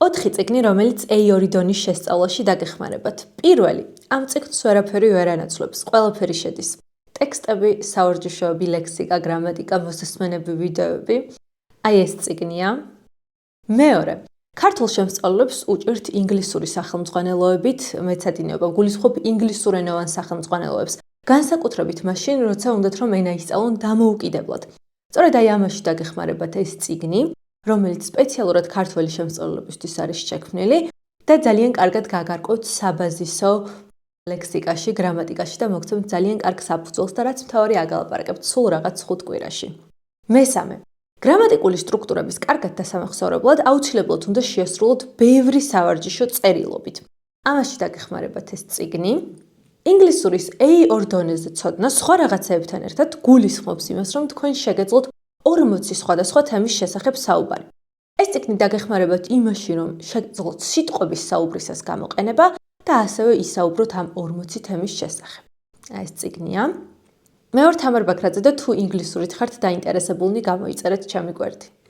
4 წიგნი, რომელიც A2 დონის შესწავლაში დაგეხმარებათ. პირველი, ამ წიგნს ვერაფერი ვერ ანაცვლებს, ყველაფერი შედის. ტექსტები, საوارჯიშოები, ლექსიკა, გრამატიკა, მოსასმენები, ვიდეოები. აი ეს წიგნია. მეორე, ქართულ შემსწავლებლებს უჭირთ ინგლისური სახელმძღვანელოებით მეცადინეობა, გულისხმობ ინგლისურენოვან სახელმძღვანელოებს, განსაკუთრებით მაშინ, როცა უნდათ რომ ენა ისწავლონ დამოუკიდებლად. სწორედ აი ამაში დაგეხმარებათ ეს წიგნი, რომელიც სპეციალურად ქართველი შემსწავლებლისთვის არის შექმნილი და ძალიან კარგად გაგარკვევთ საბაზისო ლექსიკაში, გრამატიკაში და მოგცემთ ძალიან კარგ საფუძველს და რაც მთავარი აგალაპარაკებთ სულ რაღაც 5 კვირაში. მესამე, გრამატიკული სტრუქტურების კარგად დასამახსოვრებლად აუცილებლად უნდა შეასრულოთ ბევრი სავარჯიშო წერილობით. ამაში დაგეხმარებათ ეს წიგნი. ინგლისურის A2 დონეზე ცოდნა სხვა რაღაცეებთან ერთად გულისხმობს იმას, რომ თქვენ შეგეძლოთ 40 სხვადასხვა თემის შესახებ საუბარი. ეს წიგნი დაგეხმარებათ იმაში, რომ შეგეძლოთ სიტყვების საუბრისას გამოყენება და ასევე ისაუბროთ ამ 40 თემის შესახებ. აი ეს წიგნია. მე ვარ თამარ ბაქრაძე და თუ ინგლისურით ხართ დაინტერესებულნი, გამოიწერეთ ჩემი გვერდი.